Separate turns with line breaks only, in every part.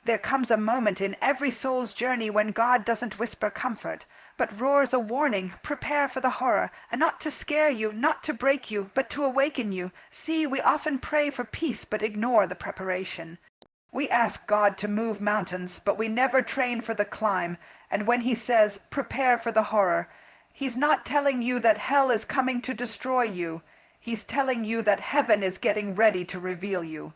There comes a moment in every soul's journey when God doesn't whisper comfort, but roars a warning. Prepare for the horror, and not to scare you, not to break you, but to awaken you. See, we often pray for peace but ignore the preparation. We ask God to move mountains, but we never train for the climb, and when he says, prepare for the horror, he's not telling you that hell is coming to destroy you. He's telling you that heaven is getting ready to reveal you.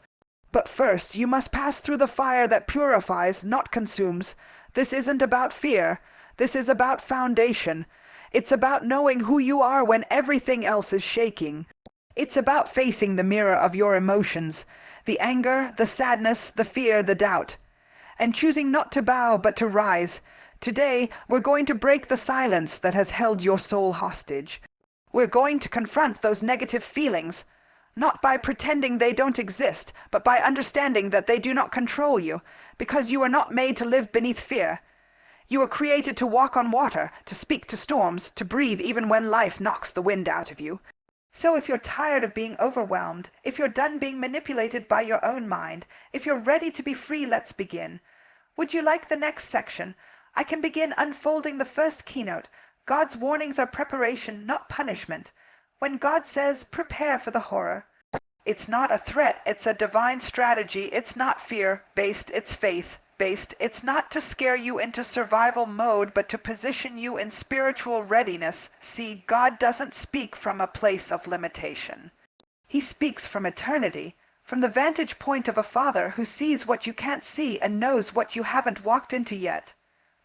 But first, you must pass through the fire that purifies, not consumes. This isn't about fear. This is about foundation. It's about knowing who you are when everything else is shaking. It's about facing the mirror of your emotions, the anger, the sadness, the fear, the doubt, and choosing not to bow but to rise. Today, we're going to break the silence that has held your soul hostage. We're going to confront those negative feelings, not by pretending they don't exist, but by understanding that they do not control you, because you are not made to live beneath fear. You were created to walk on water, to speak to storms, to breathe even when life knocks the wind out of you. So if you're tired of being overwhelmed, if you're done being manipulated by your own mind, if you're ready to be free, let's begin. Would you like the next section? I can begin unfolding the first keynote. God's warnings are preparation, not punishment. When God says, prepare for the horror, it's not a threat, it's a divine strategy. It's not fear-based, it's faith-based. It's not to scare you into survival mode, but to position you in spiritual readiness. See, God doesn't speak from a place of limitation. He speaks from eternity, from the vantage point of a father who sees what you can't see and knows what you haven't walked into yet.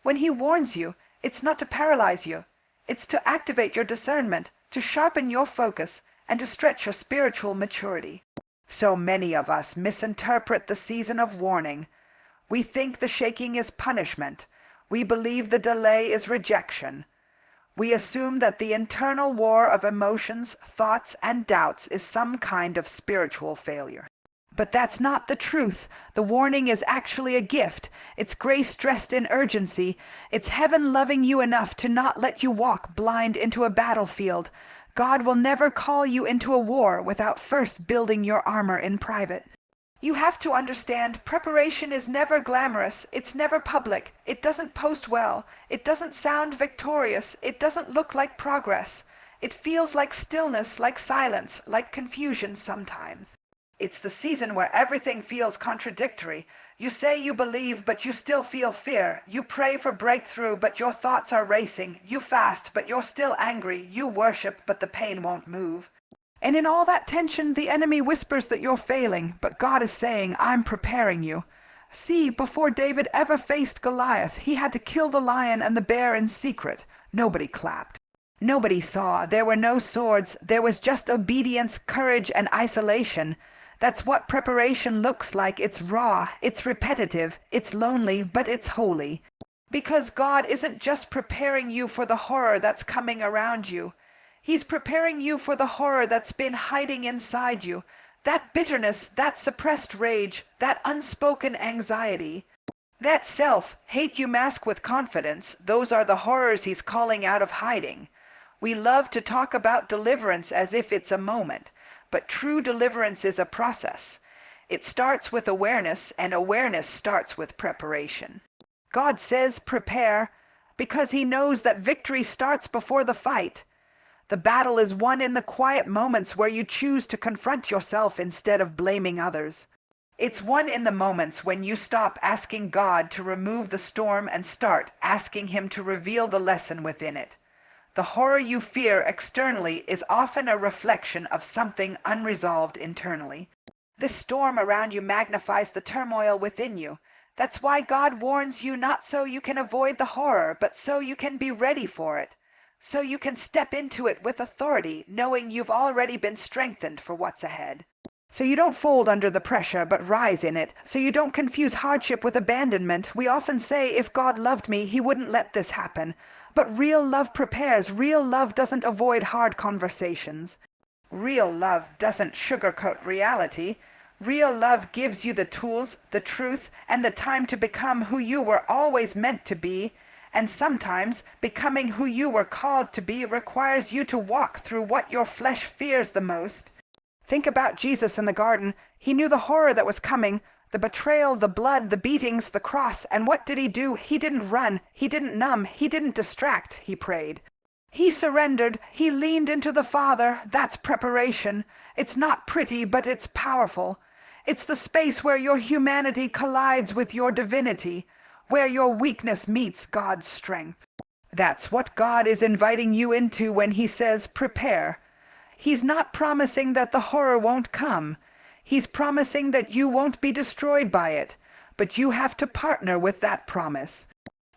When he warns you, it's not to paralyze you. It's to activate your discernment, to sharpen your focus, and to stretch your spiritual maturity. So many of us misinterpret the season of warning. We think the shaking is punishment. We believe the delay is rejection. We assume that the internal war of emotions, thoughts, and doubts is some kind of spiritual failure. But that's not the truth. The warning is actually a gift. It's grace dressed in urgency. It's heaven loving you enough to not let you walk blind into a battlefield. God will never call you into a war without first building your armor in private. You have to understand, preparation is never glamorous. It's never public. It doesn't post well. It doesn't sound victorious. It doesn't look like progress. It feels like stillness, like silence, like confusion sometimes. It's the season where everything feels contradictory. You say you believe, but you still feel fear. You pray for breakthrough, but your thoughts are racing. You fast, but you're still angry. You worship, but the pain won't move. And in all that tension, the enemy whispers that you're failing, but God is saying, I'm preparing you. See, before David ever faced Goliath, he had to kill the lion and the bear in secret. Nobody clapped. Nobody saw. There were no swords. There was just obedience, courage, and isolation. That's what preparation looks like. It's raw, it's repetitive, it's lonely, but it's holy. Because God isn't just preparing you for the horror that's coming around you. He's preparing you for the horror that's been hiding inside you. That bitterness, that suppressed rage, that unspoken anxiety. That self-hate you mask with confidence, those are the horrors he's calling out of hiding. We love to talk about deliverance as if it's a moment. But true deliverance is a process. It starts with awareness, and awareness starts with preparation. God says prepare because he knows that victory starts before the fight. The battle is won in the quiet moments where you choose to confront yourself instead of blaming others. It's won in the moments when you stop asking God to remove the storm and start asking him to reveal the lesson within it. The horror you fear externally is often a reflection of something unresolved internally. This storm around you magnifies the turmoil within you. That's why God warns you, not so you can avoid the horror, but so you can be ready for it. So you can step into it with authority, knowing you've already been strengthened for what's ahead. So you don't fold under the pressure, but rise in it. So you don't confuse hardship with abandonment. We often say, if God loved me, he wouldn't let this happen. But real love prepares. Real love doesn't avoid hard conversations. Real love doesn't sugarcoat reality. Real love gives you the tools, the truth, and the time to become who you were always meant to be. And sometimes becoming who you were called to be requires you to walk through what your flesh fears the most. Think about Jesus in the garden. He knew the horror that was coming, The betrayal, the blood, the beatings, the cross, and what did he do? He didn't run, he didn't numb, he didn't distract, he prayed. He surrendered, he leaned into the Father. That's preparation. It's not pretty, but it's powerful. It's the space where your humanity collides with your divinity, where your weakness meets God's strength. That's what God is inviting you into when he says, prepare. He's not promising that the horror won't come. He's promising that you won't be destroyed by it, but you have to partner with that promise.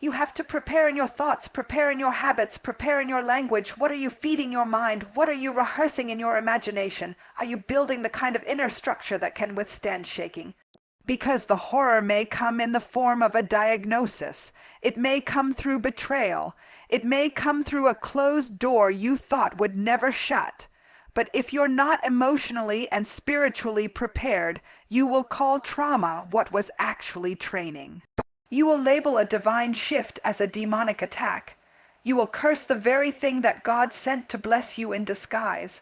You have to prepare in your thoughts, prepare in your habits, prepare in your language. What are you feeding your mind? What are you rehearsing in your imagination? Are you building the kind of inner structure that can withstand shaking? Because the horror may come in the form of a diagnosis. It may come through betrayal. It may come through a closed door you thought would never shut. But if you're not emotionally and spiritually prepared, you will call trauma what was actually training. You will label a divine shift as a demonic attack. You will curse the very thing that God sent to bless you in disguise.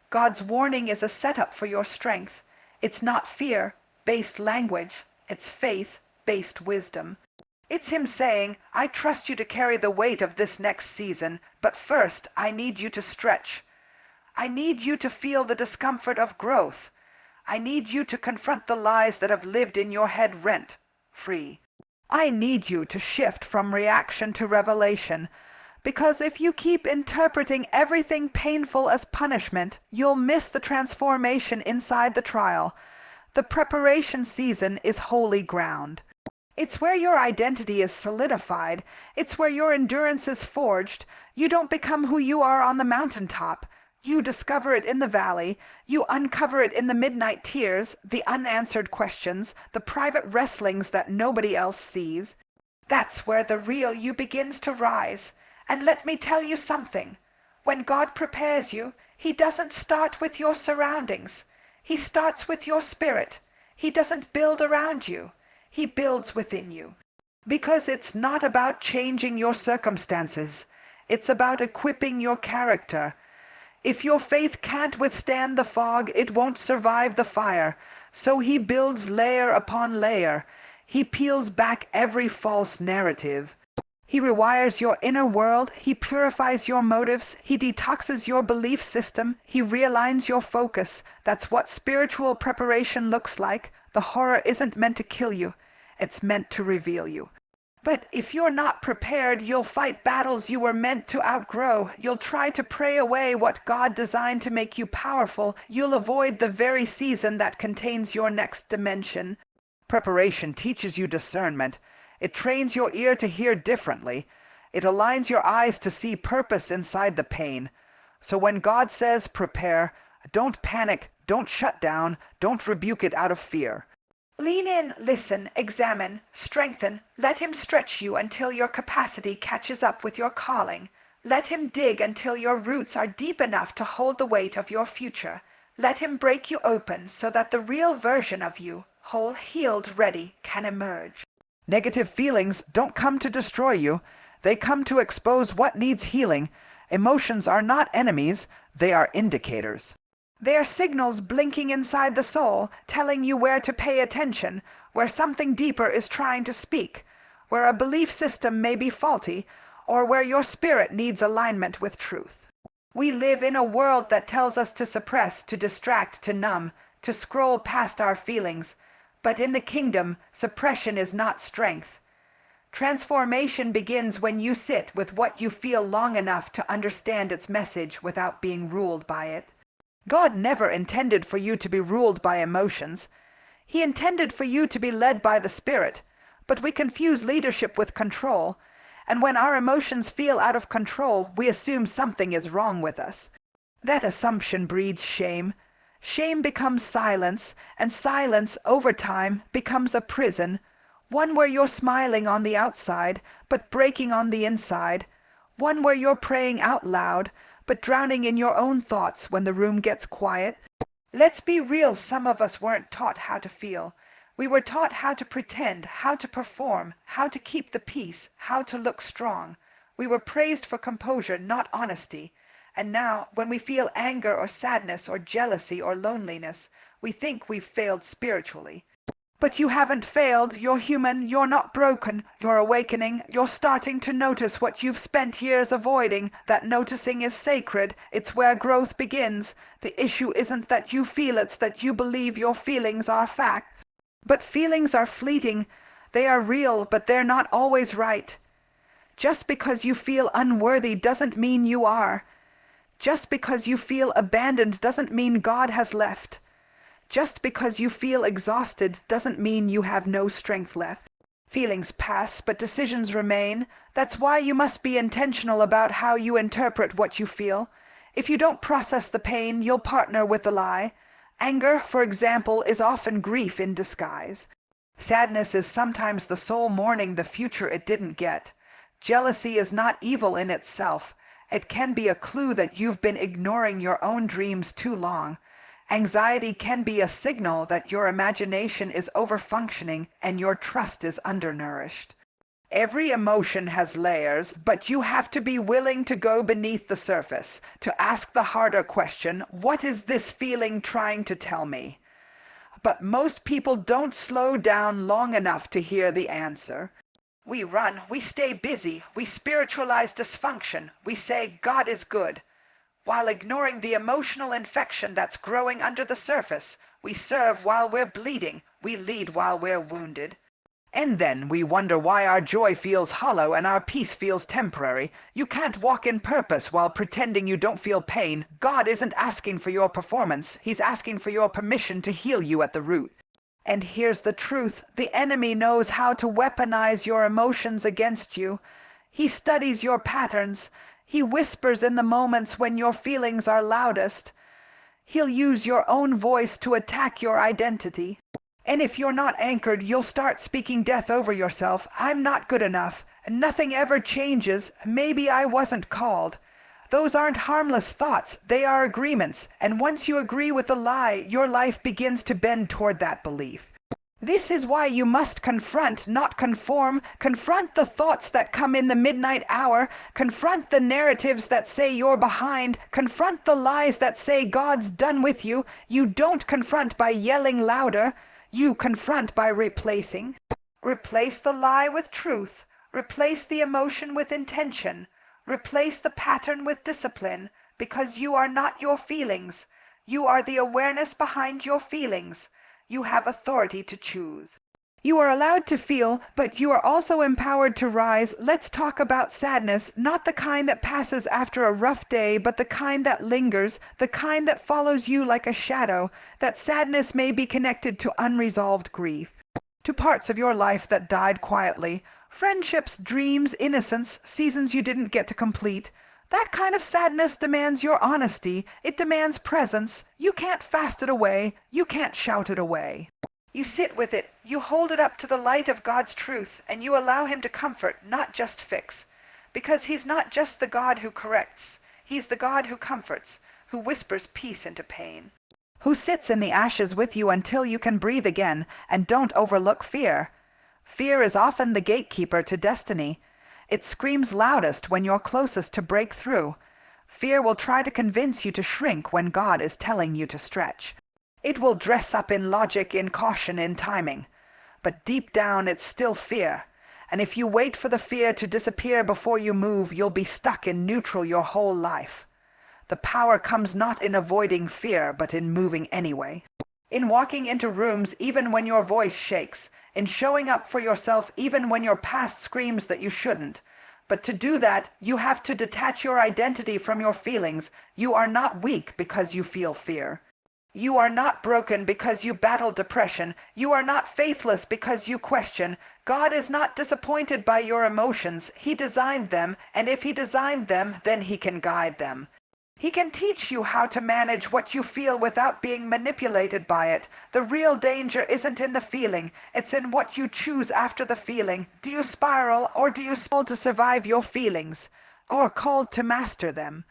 God's warning is a setup for your strength. It's not fear-based language. It's faith-based wisdom. It's him saying, I trust you to carry the weight of this next season, but first I need you to stretch. I need you to feel the discomfort of growth. I need you to confront the lies that have lived in your head rent-free. I need you to shift from reaction to revelation, because if you keep interpreting everything painful as punishment, you'll miss the transformation inside the trial. The preparation season is holy ground. It's where your identity is solidified. It's where your endurance is forged. You don't become who you are on the mountaintop. You discover it in the valley. You uncover it in the midnight tears, the unanswered questions, the private wrestlings that nobody else sees. That's where the real you begins to rise. And let me tell you something. When God prepares you, he doesn't start with your surroundings. He starts with your spirit. He doesn't build around you. He builds within you. Because it's not about changing your circumstances. It's about equipping your character. If your faith can't withstand the fog, it won't survive the fire. So he builds layer upon layer. He peels back every false narrative. He rewires your inner world. He purifies your motives. He detoxes your belief system. He realigns your focus. That's what spiritual preparation looks like. The horror isn't meant to kill you. It's meant to reveal you. But if you're not prepared, you'll fight battles you were meant to outgrow. You'll try to pray away what God designed to make you powerful. You'll avoid the very season that contains your next dimension. Preparation teaches you discernment. It trains your ear to hear differently. It aligns your eyes to see purpose inside the pain. So when God says prepare, don't panic, don't shut down, don't rebuke it out of fear. Lean in, listen, examine, strengthen. Let him stretch you until your capacity catches up with your calling. Let him dig until your roots are deep enough to hold the weight of your future. Let him break you open so that the real version of you, whole, healed, ready, can emerge. Negative feelings don't come to destroy you. They come to expose what needs healing. Emotions are not enemies. They are indicators. They are signals blinking inside the soul, telling you where to pay attention, where something deeper is trying to speak, where a belief system may be faulty, or where your spirit needs alignment with truth. We live in a world that tells us to suppress, to distract, to numb, to scroll past our feelings. But in the kingdom, suppression is not strength. Transformation begins when you sit with what you feel long enough to understand its message without being ruled by it. God never intended for you to be ruled by emotions. He intended for you to be led by the Spirit. But we confuse leadership with control. And when our emotions feel out of control, we assume something is wrong with us. That assumption breeds shame. Shame becomes silence, and silence, over time, becomes a prison. One where you're smiling on the outside, but breaking on the inside. One where you're praying out loud, but drowning in your own thoughts when the room gets quiet. Let's be real, some of us weren't taught how to feel. We were taught how to pretend, how to perform, how to keep the peace, how to look strong. We were praised for composure, not honesty. And now, when we feel anger or sadness or jealousy or loneliness, we think we've failed spiritually. But you haven't failed. You're human. You're not broken. You're awakening. You're starting to notice what you've spent years avoiding. That noticing is sacred. It's where growth begins. The issue isn't that you feel, it's that you believe your feelings are facts. But feelings are fleeting. They are real, but they're not always right. Just because you feel unworthy doesn't mean you are. Just because you feel abandoned doesn't mean God has left. Just because you feel exhausted doesn't mean you have no strength left. Feelings pass, but decisions remain. That's why you must be intentional about how you interpret what you feel. If you don't process the pain, you'll partner with the lie. Anger, for example, is often grief in disguise. Sadness is sometimes the soul mourning the future it didn't get. Jealousy is not evil in itself. It can be a clue that you've been ignoring your own dreams too long. Anxiety can be a signal that your imagination is overfunctioning and your trust is undernourished. Every emotion has layers, but you have to be willing to go beneath the surface, to ask the harder question, what is this feeling trying to tell me? But most people don't slow down long enough to hear the answer. We run, we stay busy, we spiritualize dysfunction, we say God is good. While ignoring the emotional infection that's growing under the surface, we serve while we're bleeding, we lead while we're wounded. And then we wonder why our joy feels hollow and our peace feels temporary. You can't walk in purpose while pretending you don't feel pain. God isn't asking for your performance, He's asking for your permission to heal you at the root. And here's the truth, the enemy knows how to weaponize your emotions against you. He studies your patterns. He whispers in the moments when your feelings are loudest. He'll use your own voice to attack your identity. And if you're not anchored, you'll start speaking death over yourself. I'm not good enough. Nothing ever changes. Maybe I wasn't called. Those aren't harmless thoughts. They are agreements. And once you agree with the lie, your life begins to bend toward that belief. This is why you must confront, not conform. Confront the thoughts that come in the midnight hour. Confront the narratives that say you're behind. Confront the lies that say God's done with you. You don't confront by yelling louder. You confront by replacing. Replace the lie with truth. Replace the emotion with intention. Replace the pattern with discipline, because you are not your feelings. You are the awareness behind your feelings. You have authority to choose. You are allowed to feel, but you are also empowered to rise. Let's talk about sadness, not the kind that passes after a rough day, but the kind that lingers, the kind that follows you like a shadow. That sadness may be connected to unresolved grief, to parts of your life that died quietly, friendships, dreams, innocence, seasons you didn't get to complete. That kind of sadness demands your honesty. It demands presence. You can't fast it away. You can't shout it away. You sit with it. You hold it up to the light of God's truth, and you allow Him to comfort, not just fix. Because He's not just the God who corrects. He's the God who comforts, who whispers peace into pain, who sits in the ashes with you until you can breathe again. And don't overlook fear. Fear is often the gatekeeper to destiny. It screams loudest when you're closest to break through. Fear will try to convince you to shrink when God is telling you to stretch. It will dress up in logic, in caution, in timing. But deep down it's still fear. And if you wait for the fear to disappear before you move, you'll be stuck in neutral your whole life. The power comes not in avoiding fear, but in moving anyway. In walking into rooms even when your voice shakes. In showing up for yourself even when your past screams that you shouldn't. But to do that, you have to detach your identity from your feelings. You are not weak because you feel fear. You are not broken because you battle depression. You are not faithless because you question. God is not disappointed by your emotions. He designed them, and if He designed them, then He can guide them. He can teach you how to manage what you feel without being manipulated by it. The real danger isn't in the feeling, it's in what you choose after the feeling. Do you spiral, or do you called to survive your feelings, or called to master them?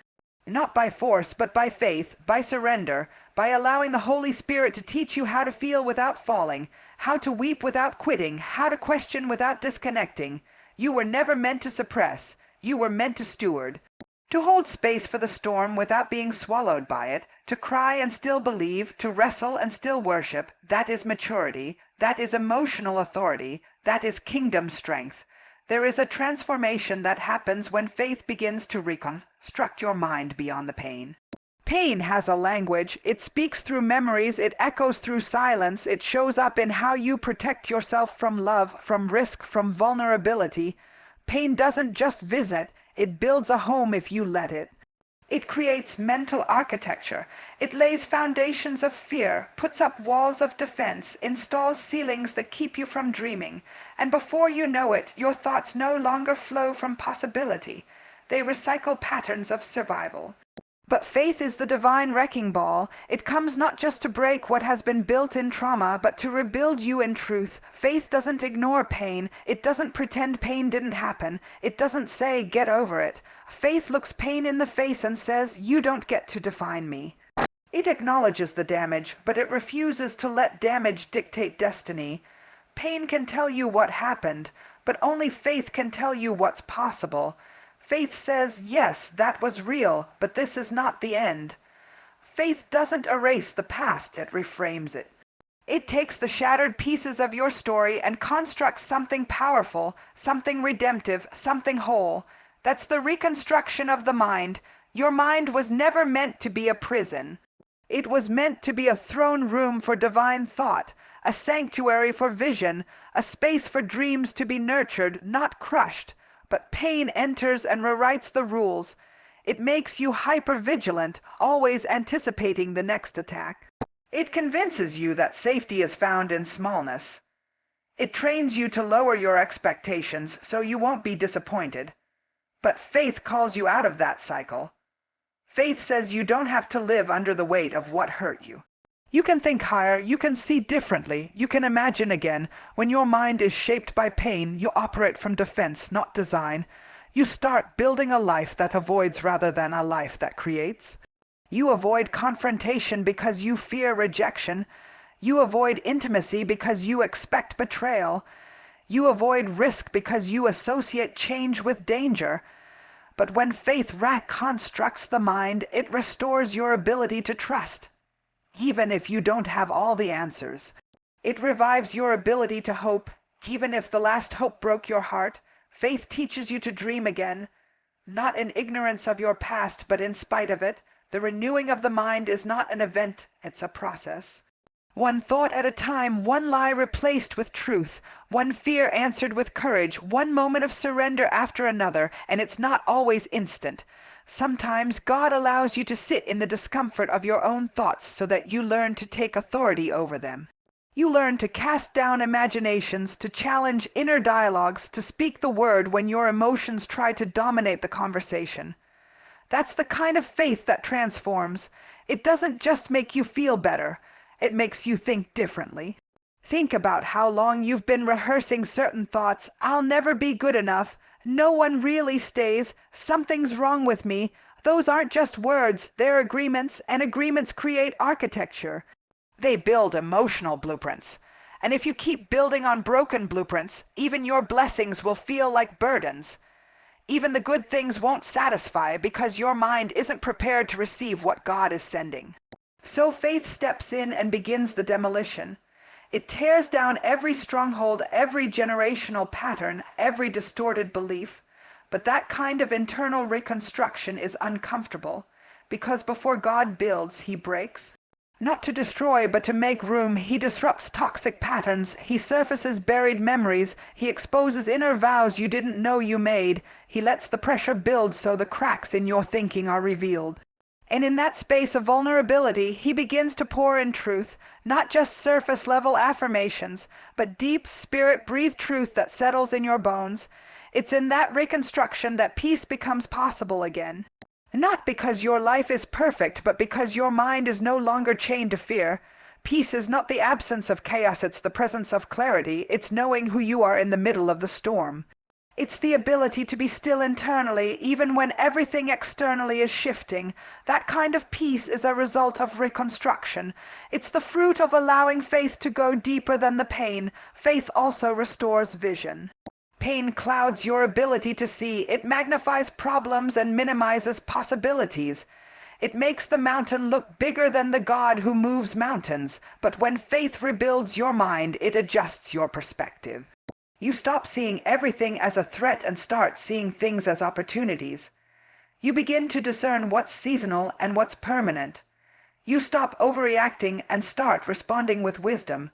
Not by force, but by faith, by surrender, by allowing the Holy Spirit to teach you how to feel without falling, how to weep without quitting, how to question without disconnecting. You were never meant to suppress. You were meant to steward. To hold space for the storm without being swallowed by it, to cry and still believe, to wrestle and still worship, that is maturity, that is emotional authority, that is kingdom strength. There is a transformation that happens when faith begins to reconstruct your mind beyond the pain. Pain has a language. It speaks through memories, it echoes through silence, it shows up in how you protect yourself from love, from risk, from vulnerability. Pain doesn't just visit, it builds a home if you let it. It creates mental architecture. It lays foundations of fear, puts up walls of defense, installs ceilings that keep you from dreaming. And before you know it, your thoughts no longer flow from possibility. They recycle patterns of survival. But faith is the divine wrecking ball. It comes not just to break what has been built in trauma, but to rebuild you in truth. Faith doesn't ignore pain. It doesn't pretend pain didn't happen. It doesn't say, get over it. Faith looks pain in the face and says, you don't get to define me. It acknowledges the damage, but it refuses to let damage dictate destiny. Pain can tell you what happened, but only faith can tell you what's possible. Faith says, yes, that was real, but this is not the end. Faith doesn't erase the past, it reframes it. It takes the shattered pieces of your story and constructs something powerful, something redemptive, something whole. That's the reconstruction of the mind. Your mind was never meant to be a prison. It was meant to be a throne room for divine thought, a sanctuary for vision, a space for dreams to be nurtured, not crushed. But pain enters and rewrites the rules. It makes you hyper-vigilant, always anticipating the next attack. It convinces you that safety is found in smallness. It trains you to lower your expectations so you won't be disappointed. But faith calls you out of that cycle. Faith says you don't have to live under the weight of what hurt you. You can think higher, you can see differently, you can imagine again. When your mind is shaped by pain, you operate from defense, not design. You start building a life that avoids rather than a life that creates. You avoid confrontation because you fear rejection. You avoid intimacy because you expect betrayal. You avoid risk because you associate change with danger. But when faith reconstructs the mind, it restores your ability to trust. Even if you don't have all the answers. It revives your ability to hope, even if the last hope broke your heart. Faith teaches you to dream again, not in ignorance of your past, but in spite of it. The renewing of the mind is not an event, it's a process. One thought at a time, one lie replaced with truth, one fear answered with courage, one moment of surrender after another, and it's not always instant. Sometimes God allows you to sit in the discomfort of your own thoughts so that you learn to take authority over them. You learn to cast down imaginations, to challenge inner dialogues, to speak the word when your emotions try to dominate the conversation. That's the kind of faith that transforms. It doesn't just make you feel better. It makes you think differently. Think about how long you've been rehearsing certain thoughts. I'll never be good enough. No one really stays. Something's wrong with me. Those aren't just words. They're agreements, and agreements create architecture. They build emotional blueprints. And if you keep building on broken blueprints, even your blessings will feel like burdens. Even the good things won't satisfy because your mind isn't prepared to receive what God is sending. So faith steps in and begins the demolition. It tears down every stronghold, every generational pattern, every distorted belief. But that kind of internal reconstruction is uncomfortable, because before God builds, he breaks. Not to destroy, but to make room, he disrupts toxic patterns, he surfaces buried memories, he exposes inner vows you didn't know you made, he lets the pressure build so the cracks in your thinking are revealed. And in that space of vulnerability, he begins to pour in truth, not just surface-level affirmations, but deep, spirit-breathed truth that settles in your bones. It's in that reconstruction that peace becomes possible again. Not because your life is perfect, but because your mind is no longer chained to fear. Peace is not the absence of chaos, it's the presence of clarity. It's knowing who you are in the middle of the storm. It's the ability to be still internally, even when everything externally is shifting. That kind of peace is a result of reconstruction. It's the fruit of allowing faith to go deeper than the pain. Faith also restores vision. Pain clouds your ability to see. It magnifies problems and minimizes possibilities. It makes the mountain look bigger than the God who moves mountains. But when faith rebuilds your mind, it adjusts your perspective. You stop seeing everything as a threat and start seeing things as opportunities. You begin to discern what's seasonal and what's permanent. You stop overreacting and start responding with wisdom.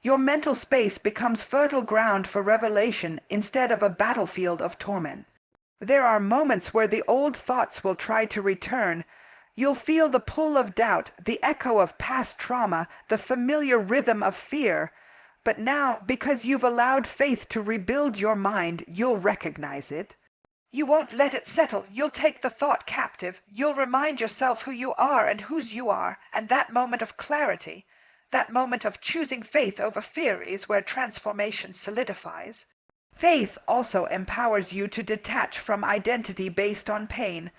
Your mental space becomes fertile ground for revelation instead of a battlefield of torment. There are moments where the old thoughts will try to return. You'll feel the pull of doubt, the echo of past trauma, the familiar rhythm of fear. But now, because you've allowed faith to rebuild your mind, you'll recognize it. You won't let it settle. You'll take the thought captive. You'll remind yourself who you are and whose you are, and that moment of clarity, that moment of choosing faith over fear is where transformation solidifies. Faith also empowers you to detach from identity based on pain.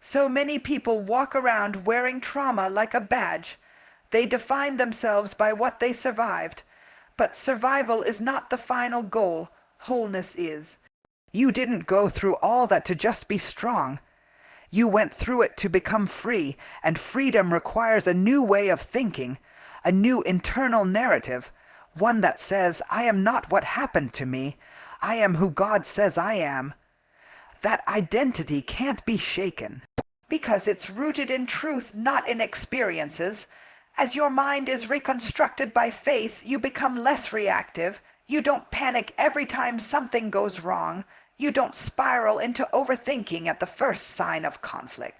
So many people walk around wearing trauma like a badge. They define themselves by what they survived. But survival is not the final goal. Wholeness is. You didn't go through all that to just be strong. You went through it to become free, and freedom requires a new way of thinking, a new internal narrative, one that says, I am not what happened to me. I am who God says I am. That identity can't be shaken, because it's rooted in truth, not in experiences. As your mind is reconstructed by faith, you become less reactive. You don't panic every time something goes wrong. You don't spiral into overthinking at the first sign of conflict.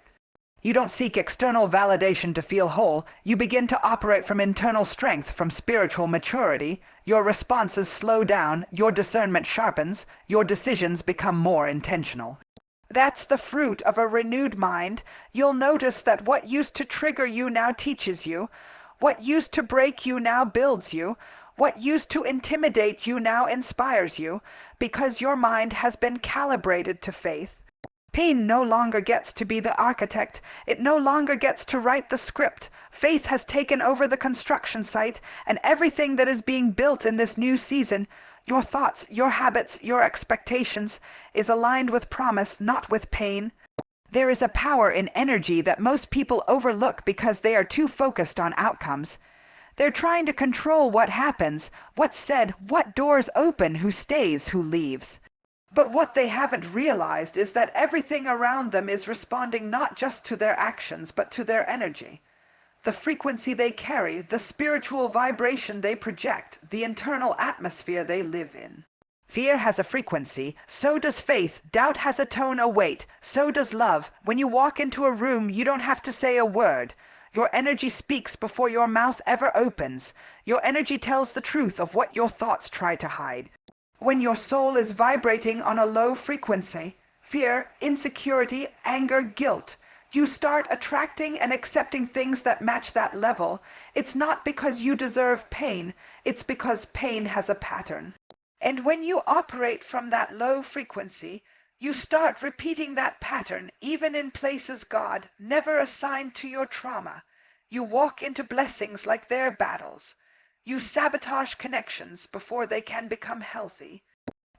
You don't seek external validation to feel whole. You begin to operate from internal strength, from spiritual maturity. Your responses slow down, your discernment sharpens, your decisions become more intentional. That's the fruit of a renewed mind. You'll notice that what used to trigger you now teaches you. What used to break you now builds you. What used to intimidate you now inspires you, because your mind has been calibrated to faith. Pain no longer gets to be the architect. It no longer gets to write the script. Faith has taken over the construction site, and everything that is being built in this new season, your thoughts, your habits, your expectations, is aligned with promise, not with pain. There is a power in energy that most people overlook because they are too focused on outcomes. They're trying to control what happens, what's said, what doors open, who stays, who leaves. But what they haven't realized is that everything around them is responding not just to their actions, but to their energy. The frequency they carry, the spiritual vibration they project, the internal atmosphere they live in. Fear has a frequency, so does faith. Doubt has a tone, a weight, so does love. When you walk into a room, you don't have to say a word. Your energy speaks before your mouth ever opens. Your energy tells the truth of what your thoughts try to hide. When your soul is vibrating on a low frequency, fear, insecurity, anger, guilt, you start attracting and accepting things that match that level. It's not because you deserve pain, it's because pain has a pattern. And when you operate from that low frequency, you start repeating that pattern, even in places God never assigned to your trauma. You walk into blessings like their battles. You sabotage connections before they can become healthy.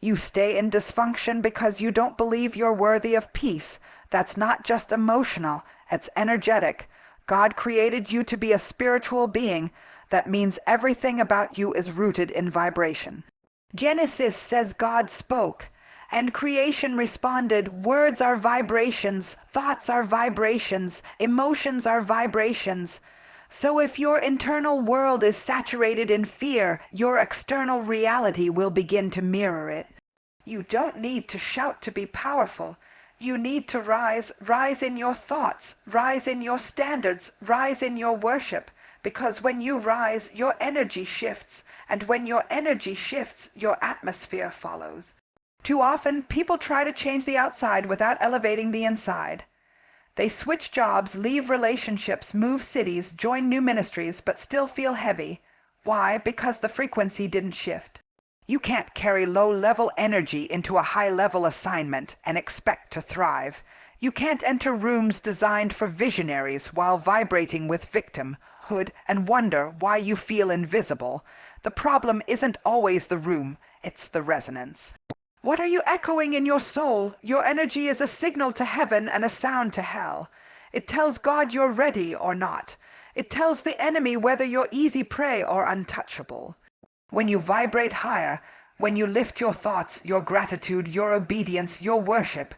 You stay in dysfunction because you don't believe you're worthy of peace. That's not just emotional, it's energetic. God created you to be a spiritual being. That means everything about you is rooted in vibration. Genesis says God spoke, and creation responded. Words are vibrations, thoughts are vibrations, emotions are vibrations. So if your internal world is saturated in fear, your external reality will begin to mirror it. You don't need to shout to be powerful. You need to rise in your thoughts, rise in your standards, rise in your worship. Because when you rise, your energy shifts, and when your energy shifts, your atmosphere follows. Too often, people try to change the outside without elevating the inside. They switch jobs, leave relationships, move cities, join new ministries, but still feel heavy. Why? Because the frequency didn't shift. You can't carry low-level energy into a high-level assignment and expect to thrive. You can't enter rooms designed for visionaries while vibrating with victimhood and wonder why you feel invisible. The problem isn't always the room, it's the resonance. What are you echoing in your soul? Your energy is a signal to heaven and a sound to hell. It tells God you're ready or not. It tells the enemy whether you're easy prey or untouchable. When you vibrate higher, when you lift your thoughts, your gratitude, your obedience, your worship,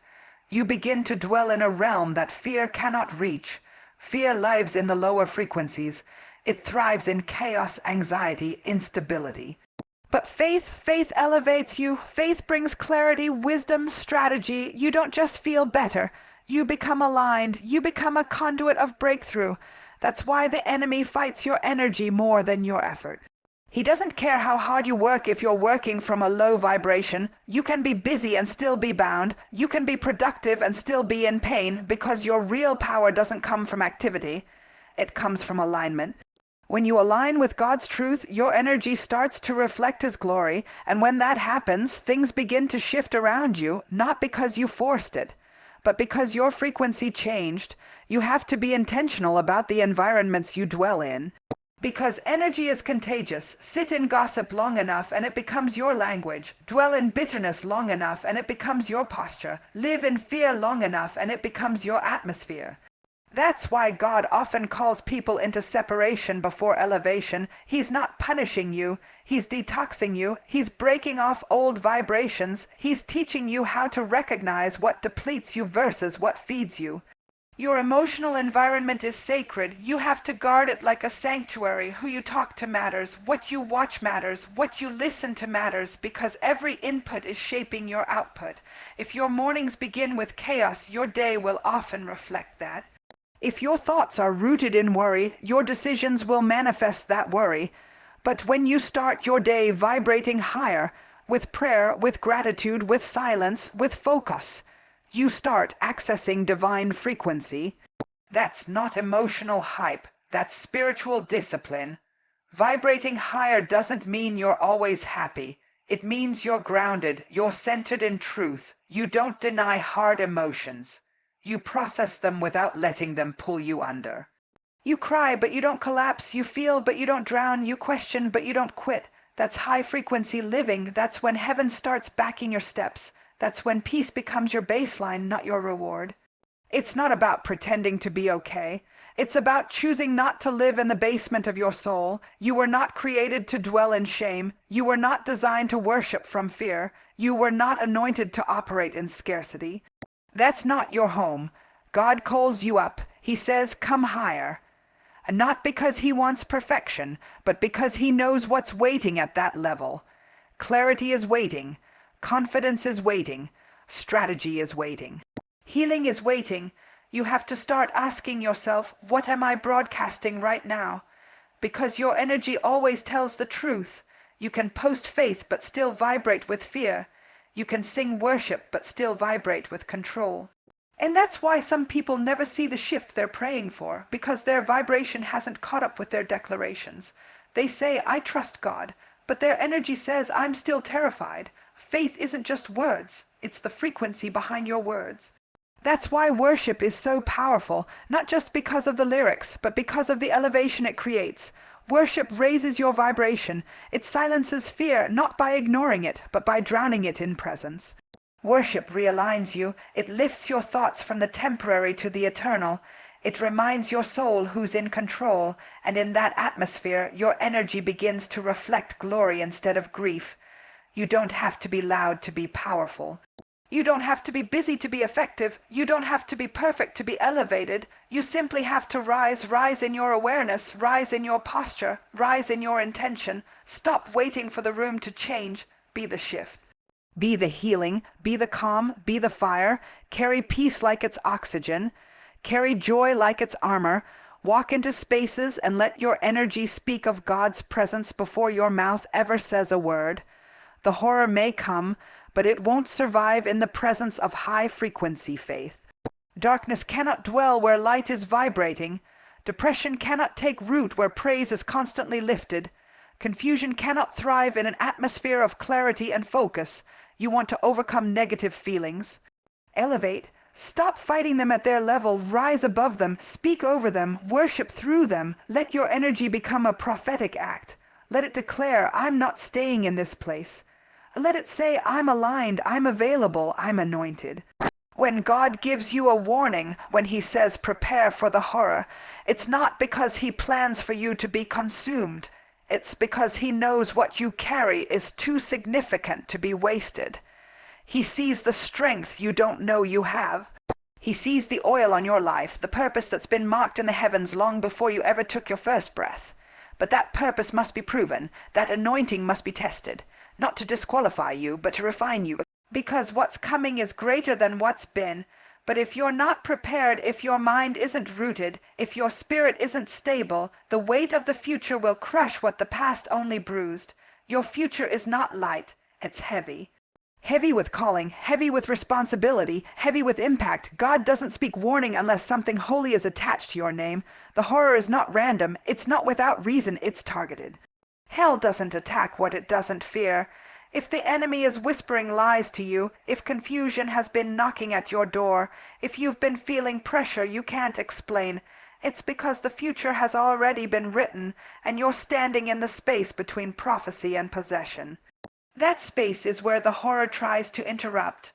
you begin to dwell in a realm that fear cannot reach. Fear lives in the lower frequencies. It thrives in chaos, anxiety, instability. But faith elevates you. Faith brings clarity, wisdom, strategy. You don't just feel better. You become aligned. You become a conduit of breakthrough. That's why the enemy fights your energy more than your effort. He doesn't care how hard you work if you're working from a low vibration. You can be busy and still be bound. You can be productive and still be in pain because your real power doesn't come from activity. It comes from alignment. When you align with God's truth, your energy starts to reflect His glory, and when that happens, things begin to shift around you, not because you forced it, but because your frequency changed. You have to be intentional about the environments you dwell in. Because energy is contagious. Sit in gossip long enough and it becomes your language. Dwell in bitterness long enough and it becomes your posture. Live in fear long enough and it becomes your atmosphere. That's why God often calls people into separation before elevation. He's not punishing you. He's detoxing you. He's breaking off old vibrations. He's teaching you how to recognize what depletes you versus what feeds you. Your emotional environment is sacred. You have to guard it like a sanctuary. Who you talk to matters. What you watch matters. What you listen to matters, because every input is shaping your output. If your mornings begin with chaos, your day will often reflect that. If your thoughts are rooted in worry, your decisions will manifest that worry. But when you start your day vibrating higher, with prayer, with gratitude, with silence, with focus, you start accessing divine frequency. That's not emotional hype. That's spiritual discipline. Vibrating higher doesn't mean you're always happy. It means you're grounded, you're centered in truth. You don't deny hard emotions. You process them without letting them pull you under. You cry, but you don't collapse. You feel, but you don't drown. You question, but you don't quit. That's high-frequency living. That's when heaven starts backing your steps. That's when peace becomes your baseline, not your reward. It's not about pretending to be okay. It's about choosing not to live in the basement of your soul. You were not created to dwell in shame. You were not designed to worship from fear. You were not anointed to operate in scarcity. That's not your home. God calls you up. He says, come higher. And not because He wants perfection, but because He knows what's waiting at that level. Clarity is waiting. Confidence is waiting. Strategy is waiting. Healing is waiting. You have to start asking yourself, what am I broadcasting right now? Because your energy always tells the truth. You can post faith but still vibrate with fear. You can sing worship but still vibrate with control. And that's why some people never see the shift they're praying for, because their vibration hasn't caught up with their declarations. They say, I trust God, but their energy says, I'm still terrified. Faith isn't just words, it's the frequency behind your words. That's why worship is so powerful, not just because of the lyrics, but because of the elevation it creates. Worship raises your vibration. It silences fear, not by ignoring it, but by drowning it in presence. Worship realigns you. It lifts your thoughts from the temporary to the eternal. It reminds your soul who's in control, and in that atmosphere, your energy begins to reflect glory instead of grief. You don't have to be loud to be powerful. You don't have to be busy to be effective. You don't have to be perfect to be elevated. You simply have to rise in your awareness, rise in your posture, rise in your intention. Stop waiting for the room to change. Be the shift. Be the healing, be the calm, be the fire. Carry peace like it's oxygen. Carry joy like it's armor. Walk into spaces and let your energy speak of God's presence before your mouth ever says a word. The horror may come, but it won't survive in the presence of high-frequency faith. Darkness cannot dwell where light is vibrating. Depression cannot take root where praise is constantly lifted. Confusion cannot thrive in an atmosphere of clarity and focus. You want to overcome negative feelings. Elevate. Stop fighting them at their level. Rise above them. Speak over them. Worship through them. Let your energy become a prophetic act. Let it declare, I'm not staying in this place. Let it say, I'm aligned, I'm available, I'm anointed. When God gives you a warning, when he says prepare for the horror, it's not because he plans for you to be consumed. It's because he knows what you carry is too significant to be wasted. He sees the strength you don't know you have. He sees the oil on your life, the purpose that's been marked in the heavens long before you ever took your first breath. But that purpose must be proven, that anointing must be tested, not to disqualify you, but to refine you. Because what's coming is greater than what's been. But if you're not prepared, if your mind isn't rooted, if your spirit isn't stable, the weight of the future will crush what the past only bruised. Your future is not light, it's heavy. Heavy with calling, heavy with responsibility, heavy with impact. God doesn't speak warning unless something holy is attached to your name. The horror is not random, it's not without reason, it's targeted. Hell doesn't attack what it doesn't fear. If the enemy is whispering lies to you, if confusion has been knocking at your door, if you've been feeling pressure you can't explain, it's because the future has already been written, and you're standing in the space between prophecy and possession. That space is where the horror tries to interrupt.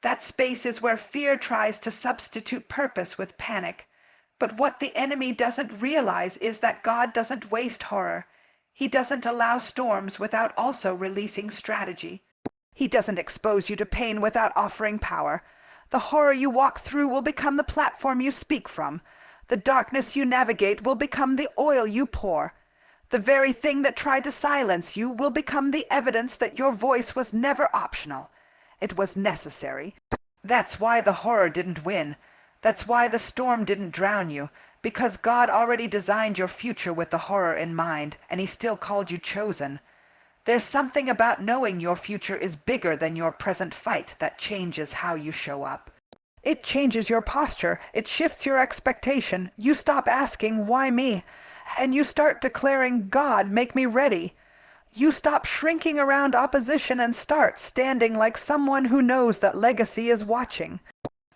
That space is where fear tries to substitute purpose with panic. But what the enemy doesn't realize is that God doesn't waste horror. He doesn't allow storms without also releasing strategy. He doesn't expose you to pain without offering power. The horror you walk through will become the platform you speak from. The darkness you navigate will become the oil you pour. The very thing that tried to silence you will become the evidence that your voice was never optional. It was necessary. That's why the horror didn't win. That's why the storm didn't drown you. Because God already designed your future with the horror in mind, and he still called you chosen. There's something about knowing your future is bigger than your present fight that changes how you show up. It changes your posture. It shifts your expectation. You stop asking, why me? And you start declaring, God, make me ready. You stop shrinking around opposition and start standing like someone who knows that legacy is watching,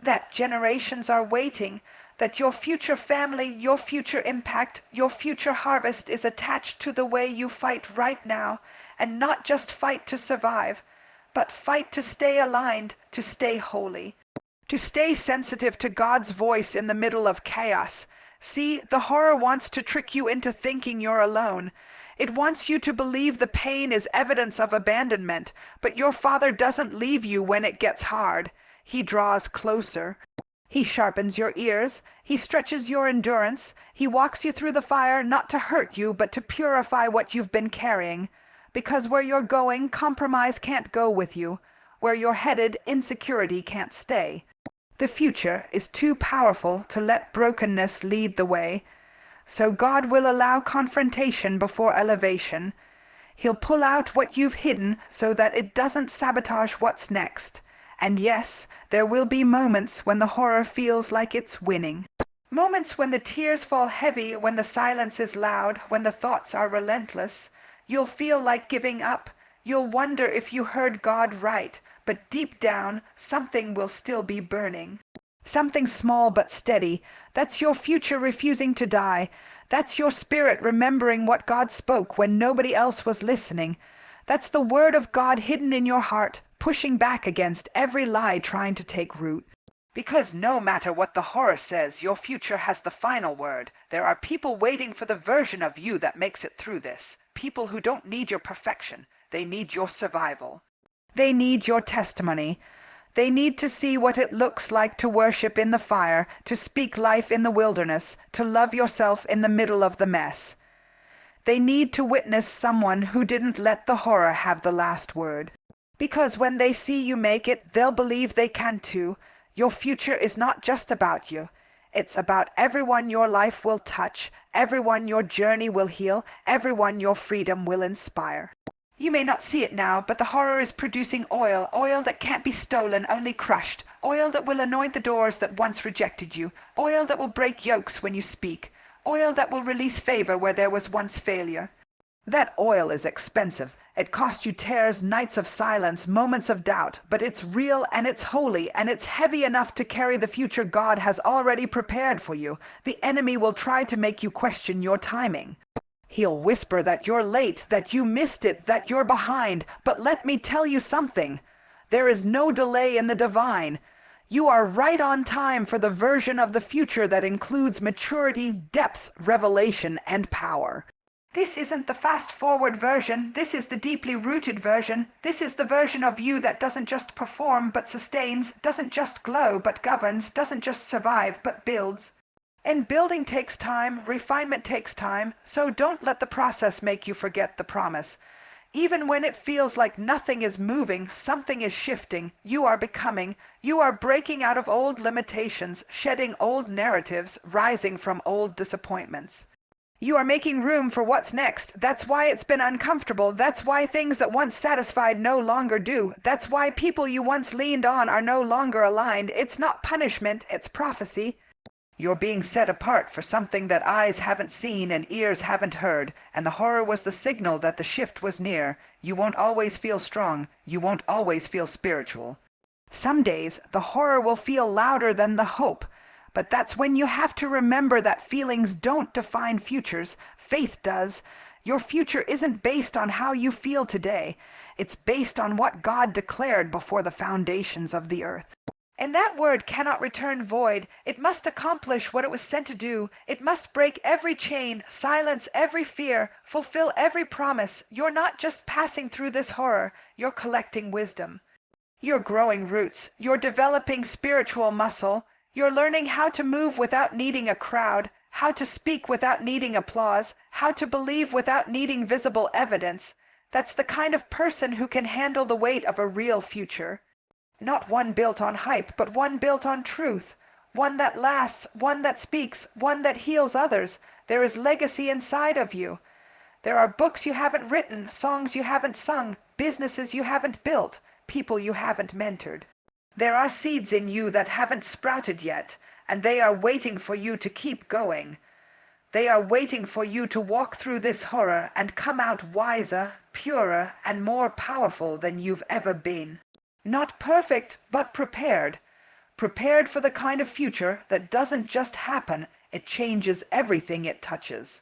that generations are waiting, that your future family, your future impact, your future harvest is attached to the way you fight right now, and not just fight to survive, but fight to stay aligned, to stay holy, to stay sensitive to God's voice in the middle of chaos. See, the horror wants to trick you into thinking you're alone. It wants you to believe the pain is evidence of abandonment, but your Father doesn't leave you when it gets hard. He draws closer. He sharpens your ears. He stretches your endurance. He walks you through the fire not to hurt you, but to purify what you've been carrying. Because where you're going, compromise can't go with you. Where you're headed, insecurity can't stay. The future is too powerful to let brokenness lead the way. So God will allow confrontation before elevation. He'll pull out what you've hidden so that it doesn't sabotage what's next. And yes, there will be moments when the horror feels like it's winning. Moments when the tears fall heavy, when the silence is loud, when the thoughts are relentless. You'll feel like giving up. You'll wonder if you heard God right. But deep down, something will still be burning. Something small but steady. That's your future refusing to die. That's your spirit remembering what God spoke when nobody else was listening. That's the word of God hidden in your heart, pushing back against every lie trying to take root. Because no matter what the horror says, your future has the final word. There are people waiting for the version of you that makes it through this. People who don't need your perfection. They need your survival. They need your testimony. They need to see what it looks like to worship in the fire, to speak life in the wilderness, to love yourself in the middle of the mess. They need to witness someone who didn't let the horror have the last word. Because when they see you make it, they'll believe they can too. Your future is not just about you. It's about everyone your life will touch, everyone your journey will heal, everyone your freedom will inspire. You may not see it now, but the horror is producing oil, oil that can't be stolen, only crushed, oil that will anoint the doors that once rejected you, oil that will break yokes when you speak, oil that will release favor where there was once failure. That oil is expensive. It cost you tears, nights of silence, moments of doubt, but it's real and it's holy and it's heavy enough to carry the future God has already prepared for you. The enemy will try to make you question your timing. He'll whisper that you're late, that you missed it, that you're behind. But let me tell you something. There is no delay in the divine. You are right on time for the version of the future that includes maturity, depth, revelation, and power. This isn't the fast-forward version. This is the deeply rooted version. This is the version of you that doesn't just perform but sustains, doesn't just glow but governs, doesn't just survive but builds. And building takes time, refinement takes time, so don't let the process make you forget the promise. Even when it feels like nothing is moving, something is shifting, you are becoming, you are breaking out of old limitations, shedding old narratives, rising from old disappointments. You are making room for what's next. That's why it's been uncomfortable. That's why things that once satisfied no longer do. That's why people you once leaned on are no longer aligned. It's not punishment, it's prophecy. You're being set apart for something that eyes haven't seen and ears haven't heard, and the horror was the signal that the shift was near. You won't always feel strong. You won't always feel spiritual. Some days, the horror will feel louder than the hope, but that's when you have to remember that feelings don't define futures. Faith does. Your future isn't based on how you feel today. It's based on what God declared before the foundations of the earth. And that word cannot return void. It must accomplish what it was sent to do. It must break every chain, silence every fear, fulfill every promise. You're not just passing through this horror, you're collecting wisdom. You're growing roots. You're developing spiritual muscle. You're learning how to move without needing a crowd, how to speak without needing applause, how to believe without needing visible evidence. That's the kind of person who can handle the weight of a real future. Not one built on hype, but one built on truth. One that lasts, one that speaks, one that heals others. There is legacy inside of you. There are books you haven't written, songs you haven't sung, businesses you haven't built, people you haven't mentored. There are seeds in you that haven't sprouted yet, and they are waiting for you to keep going. They are waiting for you to walk through this horror and come out wiser, purer, and more powerful than you've ever been. Not perfect, but prepared. Prepared for the kind of future that doesn't just happen, it changes everything it touches.